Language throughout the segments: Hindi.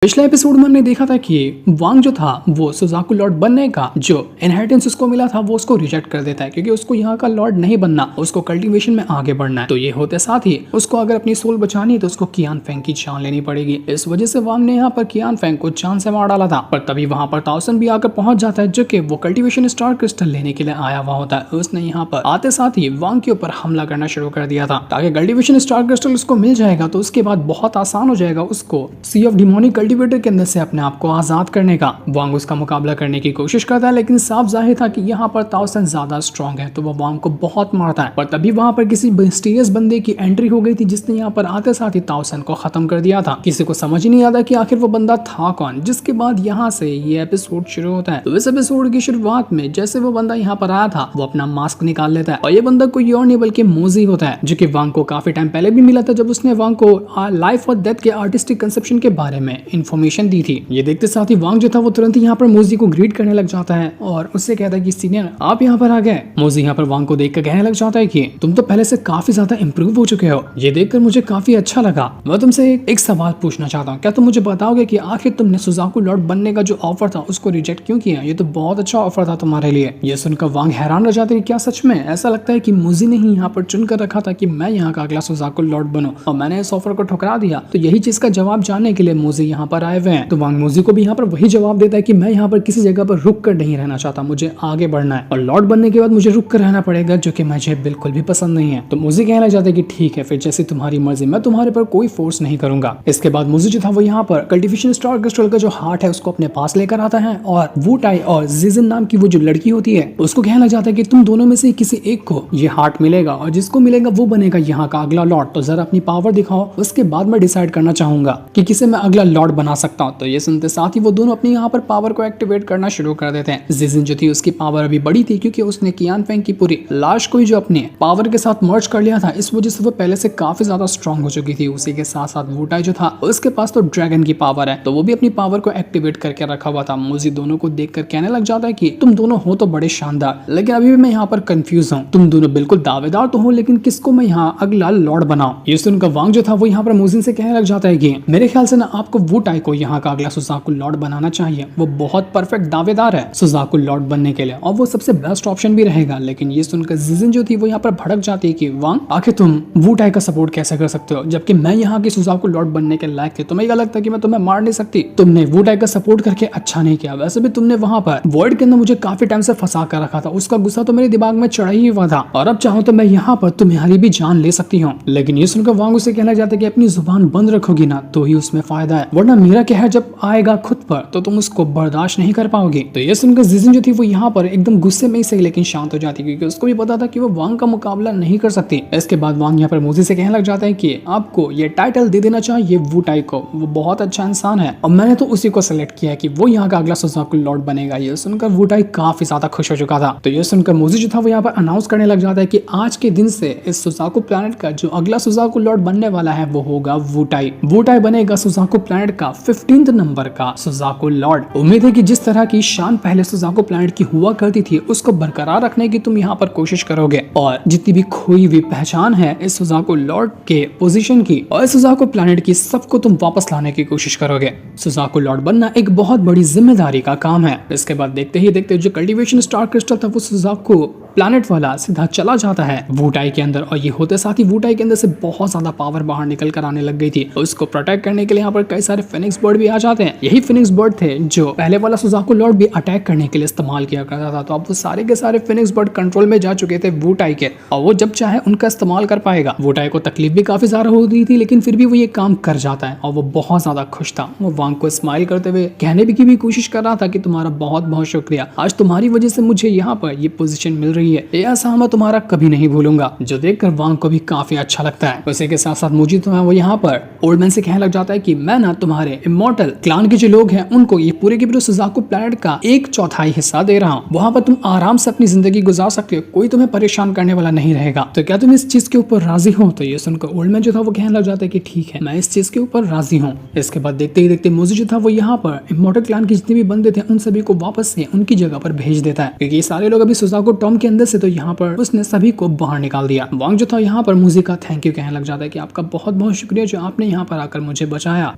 पिछले एपिसोड में हमने देखा था कि वांग जो था वो सुजाकू लॉर्ड बनने का जो इनहेरिटेंस उसको मिला था वो उसको रिजेक्ट कर देता है क्योंकि उसको यहाँ का लॉर्ड नहीं बनना, उसको कल्टीवेशन में आगे बढ़ना है। तो ये होते साथ ही उसको अगर अपनी सोल बचानी है तो उसको कियान फेंग की जान लेनी पड़ेगी। इस वजह से वांग ने यहाँ पर कियान फेंग को जान से मार डाला था। पर तभी वहां पर ताओसन भी आकर पहुंच जाता है जो कि वो कल्टीवेशन स्टार क्रिस्टल लेने के लिए आया हुआ होता है। उसने यहाँ पर आते साथ ही वांग के ऊपर हमला करना शुरू कर दिया था ताकि कल्टीवेशन स्टार क्रिस्टल उसको मिल जाएगा तो उसके बाद बहुत आसान हो जाएगा उसको सी ऑफ डिमोनिक कल्टीवेटर के अंदर से अपने आप को आजाद करने का। वांग उसका मुकाबला करने की कोशिश करता है लेकिन साफ जाहिर था कि यहाँ पर ताओसन ज्यादा स्ट्रॉन्ग है तो वो वांग को बहुत मारता है। पर तभी वहां पर किसी मिस्टीरियस बंदे की एंट्री हो गई थी जिसने यहाँ पर आते साथ ही ताओसन को खत्म कर दिया था। किसी को समझ ही नहीं आता कि आखिर वो बंदा था कौन। जिसके बाद यहाँ से ये एपिसोड शुरू होता है। तो इस एपिसोड की शुरुआत में जैसे वो बंदा यहाँ पर आया था वो अपना मास्क निकाल लेता है और ये बंदा कोई और नहीं बल्कि मोजी होता है जो कि वांग को काफी टाइम पहले भी मिला था जब उसने वांग को लाइफ और डेथ के आर्टिस्टिक कंसेप्शन के बारे में इंफॉर्मेशन दी थी। ये देखते साथ ही वांग जो था वो तुरंत ही यहाँ पर मोजी को ग्रीट करने लग जाता है और उससे कहता है कि सीनियर आप यहाँ पर आ गए। मोजी यहाँ पर वांग को देखकर कहने लग जाता है कि तुम तो पहले से काफी ज्यादा इंप्रूव हो चुके हो। ये देखकर मुझे काफी अच्छा लगा। मैं तुमसे एक सवाल पूछना चाहता हूँ, क्या तुम मुझे बताओगे कि आखिर तुमने सुजाकू लॉर्ड बनने का जो ऑफर था उसको रिजेक्ट क्यों किया? ये तो बहुत अच्छा ऑफर था तुम्हारे लिए। ये सुनकर वांग हैरान रह जाते हैं, क्या सच में ऐसा लगता है कि मोजी ने ही यहाँ पर चुनकर रखा था कि मैं यहाँ का अगला सुजाकू लॉर्ड बनूं और मैंने इस ऑफर को ठुकरा दिया? तो यही चीज का जवाब जानने के लिए मोजी यहाँ पर आए हुए हैं। तो वांग मोजी को भी यहाँ पर वही जवाब देता है कि मैं यहाँ पर किसी जगह पर रुक कर नहीं रहना चाहता, मुझे आगे बढ़ना है और लॉर्ड बनने के बाद मुझे रुक कर रहना पड़ेगा जो कि मुझे बिल्कुल भी पसंद नहीं है। तो मोजी कहना चाहता है कि ठीक है फिर जैसे तुम्हारी मर्जी, मैं तुम्हारे पर कोई फोर्स नहीं करूंगा। इसके बाद मोजी जो था वो यहाँ पर कल्टीवेशन स्टार क्रिस्टल का जो हार्ट है उसको अपने पास लेकर आता है और वू टाई और जिजिन नाम की वो जो लड़की होती है उसको कहना चाहता है कि तुम दोनों में से किसी एक को ये हार्ट मिलेगा और जिसको मिलेगा वो बनेगा यहाँ का अगला लॉर्ड। तो जरा अपनी पावर दिखाओ, उसके बाद मैं डिसाइड करना चाहूंगा कि किसे मैं अगला लॉर्ड बना सकता हूँ। तो ये सुनते साथ ही वो दोनों अपनी यहाँ पर पावर को एक्टिवेट करना शुरू कर देते हैं। जिजिन जो थी उसकी पावर अभी बड़ी थी क्योंकि उसने कियान फेंग की पूरी लाश को ही जो अपने पावर के साथ मर्ज कर लिया था, इस वजह से वो पहले से काफी ज्यादा स्ट्रॉन्ग हो चुकी थी। उसी के साथ साथ वू टाई जो था उसके पास तो ड्रैगन की पावर है तो वो भी अपनी पावर को एक्टिवेट करके रखा हुआ था। मोजी दोनों को देखकर कहने लग जाता है कि तुम दोनों हो तो बड़े शानदार लेकिन अभी भी मैं यहाँ पर कंफ्यूज हूँ। तुम दोनों बिल्कुल दावेदार तो हो लेकिन किसको मैं यहाँ अगला लॉर्ड बनाऊं? ये सुनकर वांग जो था वो यहाँ पर मोजी से कहने लग जाता है कि मेरे ख्याल से ना आपको वू टाई को यहाँ का अगला सुजाकू लॉर्ड बनाना चाहिए। वो बहुत परफेक्ट दावेदार है सुजाकू लॉर्ड बनने के लिए और वो सबसे बेस्ट ऑप्शन भी रहेगा। लेकिन ये सुनकर जिजिन जो थी वो यहाँ पर भड़क जाती है कि वांग आखिर तुम वू टाई का सपोर्ट कैसे कर सकते हो जबकि मैं यहाँ की सुजाकू लॉर्ड बनने के लायक थे। तुम्हें क्या लगता है कि मैं तुम्हें मार नहीं सकती? तुमने वू टाई का सपोर्ट करके अच्छा नहीं किया। वैसे भी तुमने वहां पर वर्ल्ड के अंदर मुझे काफी टाइम से फंसा कर रखा था, उसका गुस्सा तो मेरे दिमाग में चढ़ा ही हुआ था और अब चाहो तो मैं यहाँ पर तुम्हारी भी जान ले सकती हूँ। लेकिन ये सुनकर वांग उसे कहना चाहता है कि अपनी जुबान बंद रखोगी ना तो ही उसमें फायदा है, वरना मेरा कहर जब आएगा खुद पर तो तुम उसको बर्दाश्त नहीं कर पाओगे। तो ये सुनकर जिजिन जो थी वो यहाँ पर एकदम गुस्से में ही सही लेकिन शांत हो जाती क्योंकि उसको भी पता था कि वो वांग का मुकाबला नहीं कर सकती। इसके बाद वांग यहाँ पर मोजी से कहने लग जाता है कि आपको ये टाइटल दे देना चाहिए वू टाई को, वो बहुत अच्छा इंसान है और मैंने तो उसी को सिलेक्ट किया है कि वो यहाँ का अगला सुजाकू लॉर्ड बनेगा। ये सुनकर वू टाई काफी ज्यादा खुश हो चुका था। तो ये सुनकर मोजी जो था वो यहाँ पर अनाउंस करने लग जाता है कि आज के दिन से इस सुजाकू प्लैनेट का जो अगला सुजाकू लॉर्ड बनने वाला है वो होगा वू टाई। वू टाई बनेगा सुजाकू प्लैनेट का 15th नंबर का सुजाकू लॉर्ड। उम्मीद है कि जिस तरह की शान पहले सुजाकू प्लैनेट की हुआ करती थी उसको बरकरार रखने की तुम यहाँ पर कोशिश करोगे और जितनी भी खोई हुई पहचान है इस सुजाकू लॉर्ड के पोजीशन की और सुजाकू प्लैनेट की सबको तुम वापस लाने की कोशिश करोगे। सुजाकू लॉर्ड बनना एक बहुत बड़ी जिम्मेदारी का काम है। इसके बाद देखते ही देखते जो कल्टीवेशन स्टार क्रिस्टल था वो सुजाकू प्लैनेट वाला सीधा चला जाता है वू टाई के अंदर और ये होते साथ ही वू टाई के अंदर से बहुत ज्यादा पावर बाहर निकल कर आने लग गई थी। उसको प्रोटेक्ट करने के लिए यहाँ पर कई सारे फिनिक्स बर्ड भी आ जाते हैं। यही फिनिक्स बर्ड थे जो पहले वाला सुजाकू लॉर्ड भी अटैक करने के लिए इस्तेमाल किया करता था। तो अब वो सारे के सारे फिनिक्स बर्ड कंट्रोल में जा चुके थे वू टाई के और वो जब चाहे उनका इस्तेमाल कर पाएगा। वू टाई को तकलीफ भी काफी ज्यादा हो रही थी लेकिन फिर भी वो ये काम कर जाता है और वो बहुत ज्यादा खुश था। वो वांग को स्माइल करते हुए कहने की भी कोशिश कर रहा था कि तुम्हारा बहुत बहुत शुक्रिया, आज तुम्हारी वजह से मुझे यहाँ पर ये पोजीशन मिल रही है, ऐसा मैं तुम्हारा कभी नहीं भूलूंगा। जो देखकर वांग को भी काफी अच्छा लगता है। उसी के साथ साथ मुझे तो वो यहाँ पर ओल्ड मैन से कहने लग जाता है कि मैं ना तुम्हारे इमॉर्टल क्लान के जो लोग हैं उनको ये पूरे के पूरे सुजाकू प्लैनेट का 1/4 हिस्सा दे रहा हूँ। वहां पर तुम आराम से अपनी जिंदगी गुजार सकते हो, कोई तुम्हें परेशान करने वाला नहीं रहेगा। तो क्या तुम इस चीज के ऊपर राजी हो? तो ये सुनकर ओल्ड मैन जो था वो कहने लग जाता है कि ठीक है मैं इस चीज के ऊपर राजी हूँ। इसके बाद देखते ही देखते मुझे जो था वो यहाँ पर इमॉर्टल क्लान के जितने भी बंदे थे उन सभी को वापस से उनकी जगह पर भेज देता है क्योंकि सारे लोग अभी सुजाकू टॉम के अंदर से तो यहाँ पर उसने सभी को बाहर निकाल दिया। वांग जो था यहाँ पर मुझे का थैंक यू कहने लग जाता है कि आपका बहुत बहुत शुक्रिया जो आपने यहाँ पर आकर मुझे बचाया।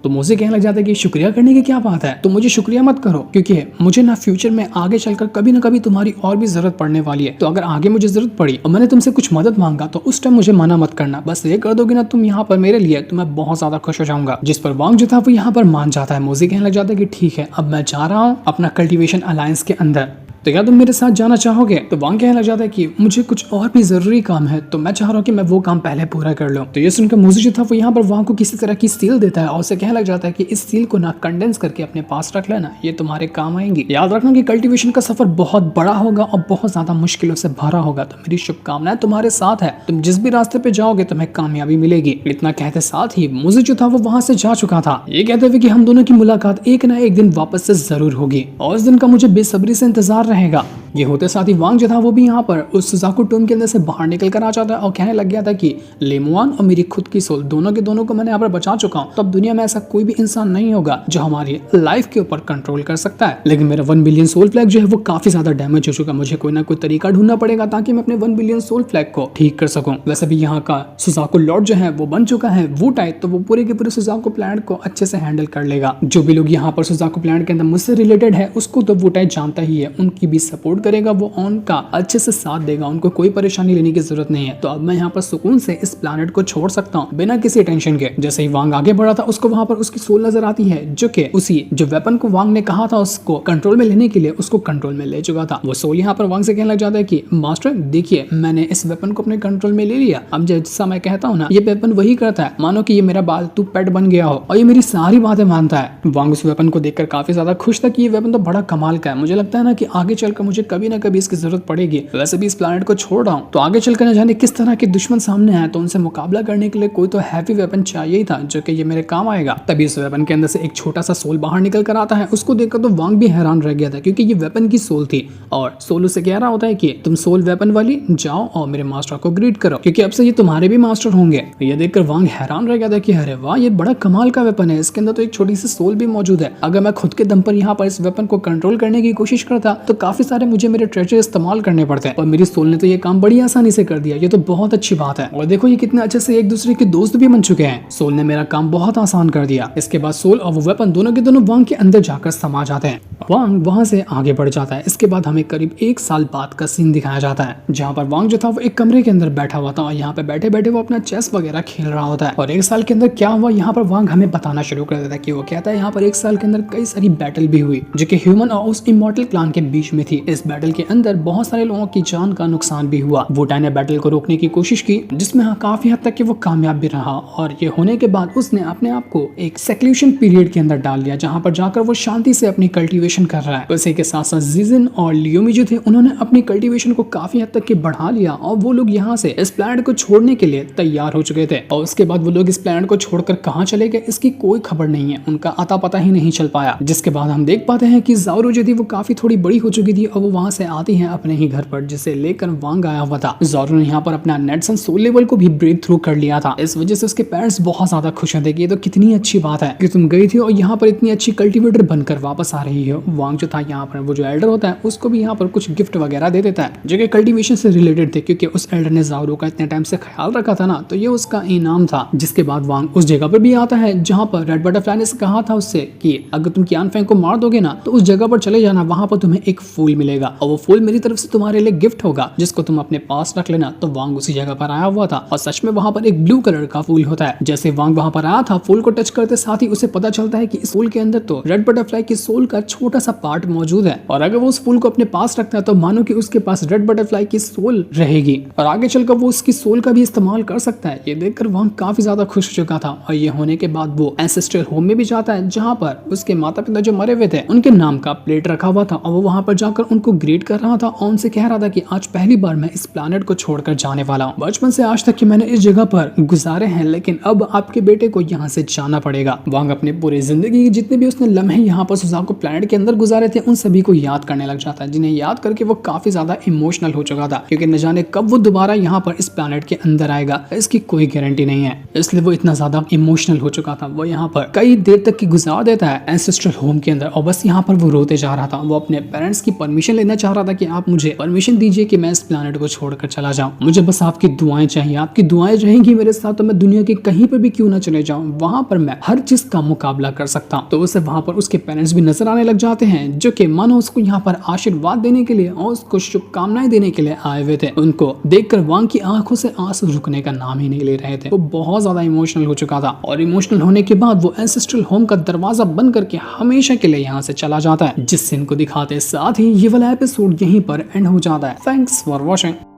तो मुझे कहने लग जाता है कि शुक्रिया करने की क्या बात है, तो मुझे शुक्रिया मत करो, क्योंकि मुझे ना फ्यूचर में आगे चलकर कभी ना कभी तुम्हारी और भी जरूरत पड़ने वाली है। तो अगर आगे मुझे जरूरत पड़ी और मैंने तुमसे कुछ मदद मांगा तो उस टाइम मुझे मना मत करना, बस ये कर दोगे ना तुम यहाँ पर मेरे लिए, तो मैं बहुत ज्यादा खुश हो जाऊंगा। जिस पर वांग जो था वो यहाँ पर मान जाता है। मुझे कहने लग जाता है कि ठीक है, अब मैं जा रहा हूँ अपना कल्टीवेशन अलायंस के अंदर, तो क्या तुम मेरे साथ जाना चाहोगे? तो वांग कहने लग जाता है कि मुझे कुछ और भी जरूरी काम है, तो मैं चाह रहा हूँ कि मैं वो काम पहले पूरा कर लूँ। तो ये सुनकर मुझे जो था वो यहाँ पर वांग को किसी तरह की सील देता है और उसे कहने लग जाता है कि इस सील को ना कंडेंस करके अपने पास रख लेना, ये तुम्हारे काम आएंगी। याद रखना कि कल्टीवेशन का सफर बहुत बड़ा होगा और बहुत ज्यादा मुश्किलों से भरा होगा, तो मेरी शुभकामनाएं तुम्हारे साथ है। तुम जिस भी रास्ते पे जाओगे तुम्हें कामयाबी मिलेगी। इतना कहते साथ ही मुझे जो था वो वहां से जा चुका था, ये कहते हुए कि हम दोनों की मुलाकात एक ना एक दिन वापस से जरूर होगी और इस दिन का मुझे बेसब्री से इंतजार रहेगा। ये होते साथ ही वांग जो था वो भी यहाँ पर उस सुजाकू टूम के अंदर से बाहर निकल कर आ जाता है और कहने लग गया था कि लेमुआन और मेरी खुद की सोल दोनों के दोनों को मैंने यहाँ पर बचा चुका हूँ, तो अब दुनिया में ऐसा कोई भी इंसान नहीं होगा जो हमारी लाइफ के ऊपर कंट्रोल कर सकता है। लेकिन मेरा 1 बिलियन सोल फ्लैग जो है वो काफी ज्यादा डैमेज हो चुका, मुझे कोई ना कोई तरीका ढूंढना पड़ेगा ताकि मैं अपने 1 बिलियन सोल फ्लैग को ठीक कर सकूं। वैसे भी यहाँ का सुजाकू लॉर्ड जो है वो बन चुका है वो टाइप, तो वो पूरे के पूरे सुजाकू प्लैनेट को अच्छे से हैंडल कर लेगा। जो भी लोग यहाँ पर सुजाकू प्लैनेट के अंदर मुझसे रिलेटेड है उसको तो वो टाइप जानता ही है, उनकी भी सपोर्ट करेगा, वो ऑन का अच्छे से साथ देगा, उनको कोई परेशानी लेने की जरूरत नहीं है। तो अब मैं यहाँ पर सुकून से इस प्लैनेट को छोड़ सकता हूँ बिना किसी टेंशन के। जैसे ही वांग आगे बढ़ा था उसको वहां पर उसकी सोल नजर आती है, जो कि उसी जो वेपन को वांग ने कहा था उसको कंट्रोल में लेने के लिए उसको कंट्रोल में ले चुका था। वो सोल यहाँ पर वांग से कहने लग जाता है कि मास्टर देखिए मैंने इस वेपन को अपने कंट्रोल में ले लिया, अब जैसा मैं कहता हूँ ना ये वेपन वही करता है, मानो कि ये मेरा बाल तू पेट बन गया हो और ये मेरी सारी बातें मानता है। वांग उस वेपन को देखकर काफी ज्यादा खुश था कि ये वेपन तो बड़ा कमाल का है, मुझे लगता है ना कि आगे चलकर मुझे कभी ना कभी इसकी जरूरत पड़ेगी। वैसे भी इस प्लैनेट को छोड़ रहा हूँ तो आगे चलकर न जाने किस तरह के दुश्मन सामने आए, तो उनसे मुकाबला करने के लिए कोई तो हैवी वेपन चाहिए ही था जो कि ये मेरे काम आएगा। तभी इस वेपन के अंदर से एक छोटा सा सोल बाहर निकल कर आता है, उसको देखकर तो वांग भी हैरान रह गया था क्योंकि ये वेपन की सोल थी और सोल उसे कह रहा होता है कि तुम सोल वेपन वाली जाओ और मेरे मास्टर को ग्रीट करो क्योंकि अब से ये तुम्हारे भी मास्टर होंगे। ये देखकर वांग हैरान रह गया था कि अरे वाह ये बड़ा कमाल का वेपन है, इसके अंदर तो एक छोटी सी सोल भी मौजूद है। अगर मैं खुद के दम पर यहाँ पर इस वेपन को कंट्रोल करने की कोशिश करता तो काफी सारे मुझे मेरे ट्रेजर इस्तेमाल करने पड़ते हैं और मेरी सोल ने तो ये काम बड़ी आसानी से कर दिया, ये तो बहुत अच्छी बात है। और देखो ये कितने अच्छे से एक दूसरे के दोस्त भी बन चुके हैं, सोल ने मेरा काम बहुत आसान कर दिया। इसके बाद सोल और वो वेपन दोनों के दोनों वांग के अंदर जाकर समा जाते हैं। वांग वहां से आगे बढ़ जाता है। इसके बाद हमें करीब 1 साल बाद का सीन दिखाया जाता है जहाँ पर वांग जो था वो एक कमरे के अंदर बैठा हुआ था और यहाँ पे बैठे बैठे वो अपना चेस वगैरह खेल रहा होता है। और 1 साल के अंदर क्या हुआ यहाँ पर वांग हमें बताना शुरू कर देता है कि वो कहता है यहाँ पर 1 साल के अंदर कई सारी बैटल भी हुई जो कि ह्यूमन और उस इमॉर्टल क्लान के बीच में थी। इस बैटल के अंदर बहुत सारे लोगों की जान का नुकसान भी हुआ। वुटाई ने बैटल को रोकने की कोशिश की जिसमें काफी हद तक कि वो कामयाब भी रहा और ये होने के बाद उसने अपने आप को एक सेक्लूशन पीरियड के अंदर डाल लिया जहाँ पर जाकर वो शांति से अपनी कल्टीवेशन कर रहा है। उसी के साथ साथ जीजन और लियोमी जो थे उन्होंने अपनी कल्टीवेशन को काफी हद तक कि बढ़ा लिया और वो लोग यहाँ से इस प्लैनेट को छोड़ने के लिए तैयार हो चुके थे। और उसके बाद वो लोग इस प्लैनेट को छोड़कर कहाँ चले गए इसकी कोई खबर नहीं है, उनका अता पता ही नहीं चल पाया। जिसके बाद हम देख पाते हैं कि ज़ाओरू जो थी वो काफी थोड़ी बड़ी हो चुकी थी और वो वहां से आती है अपने ही घर पर जिसे लेकर वांग आया हुआ था। ज़ाओरू ने यहाँ पर अपना नेटसन सोल लेवल को भी ब्रेक थ्रू कर लिया था। इस वजह से उसके पेरेंट्स बहुत ज्यादा खुश होते कि ये तो कितनी अच्छी बात है कि तुम गई थी और यहाँ पर इतनी अच्छी कल्टीवेटर बनकर वापस आ रही हो। वांग जो था यहाँ पर वो जो एल्डर होता है उसको भी यहाँ पर कुछ गिफ्ट वगैरह दे देता है जो कि कल्टीवेशन से रिलेटेड थे क्योंकि उस एल्डर ने ज़ाओरू का इतने टाइम से ख्याल रखा था ना, तो ये उसका इनाम था। जिसके बाद वांग उस जगह पर भी आता है जहाँ पर रेड बटरफ्लाई ने कहा था उससे कि अगर तुम कियान फेंग को मार दोगे ना तो उस जगह पर चले जाना, वहां पर तुम्हें एक फूल मिलेगा और वो फूल मेरी तरफ से तुम्हारे लिए गिफ्ट होगा जिसको तुम अपने पास रख लेना। तो वांग उसी जगह पर आया हुआ था और सच में वहां पर एक ब्लू कलर का फूल होता है। जैसे वांग वहां पर आया था फूल को टच करते साथ ही उसे पता चलता है कि इस फूल के अंदर तो रेड बटरफ्लाई की सोल का छोटा सा पार्ट मौजूद है और अगर वो उस फूल को अपने पास रखता है तो मानो कि उसके पास रेड बटरफ्लाई की सोल रहेगी और आगे चलकर वो उसकी सोल का भी इस्तेमाल कर सकता है। ये देखकर वांग काफी ज्यादा खुश हो चुका था और ये होने के बाद वो एंसेस्ट्रल होम में भी जाता है जहाँ पर उसके माता पिता जो मरे हुए थे उनके नाम का प्लेट रखा हुआ था और वो वहां पर जाकर उनको ग्रीट कर रहा था और उनसे कह रहा था कि आज पहली बार मैं इस प्लैनेट को छोड़कर जाने वाला हूँ। बचपन से आज तक कि मैंने इस जगह पर गुजारे हैं लेकिन अब आपके बेटे को यहाँ से जाना पड़ेगा। वांग अपने पूरी जिंदगी जितने भी उसने लम्हे यहाँ पर सुजाकू प्लैनेट के अंदर गुजारे थे उन सभी को याद करने लग जाता है, जिन्हें याद करके वो काफी ज्यादा इमोशनल हो चुका था क्योंकि न जाने कब वो दोबारा यहाँ पर इस प्लैनेट के अंदर आएगा इसकी कोई गारंटी नहीं है। इसलिए वो इतना ज्यादा इमोशनल हो चुका था, वो यहाँ पर कई देर तक की गुजार देता है एंसेस्ट्रल होम के अंदर और बस यहाँ पर वो रोते जा रहा था। वो अपने पेरेंट्स की परमिशन लेना चाह रहा था कि आप मुझे परमिशन दीजिए कि मैं इस प्लेनेट को छोड़कर चला जाऊं, मुझे बस आपकी दुआएं चाहिए, आपकी दुआएं रहेंगी मेरे साथ तो मैं दुनिया के कहीं पे भी क्यों ना चले जाऊं, वहां पर मैं हर चीज का मुकाबला कर सकता हूं। तो उसे वहां पर उसके पेरेंट्स भी नजर आने लग जाते हैं जो कि मानो उसको यहाँ पर आशीर्वाद देने के लिए और उसको शुभकामनाएं देने के लिए आए हुए थे। उनको देखकर वांग की आंखों से आंसू रुकने का नाम ही नहीं ले रहे थे। वो बहुत ज्यादा इमोशनल हो चुका था और इमोशनल होने के बाद वो एंसेस्ट्रल होम का दरवाजा बंद करके हमेशा के लिए यहाँ से चला जाता है। जिस सीन को दिखाते साथ ही ये वाला एपिसोड यहीं पर एंड हो जाता है। Thanks for watching.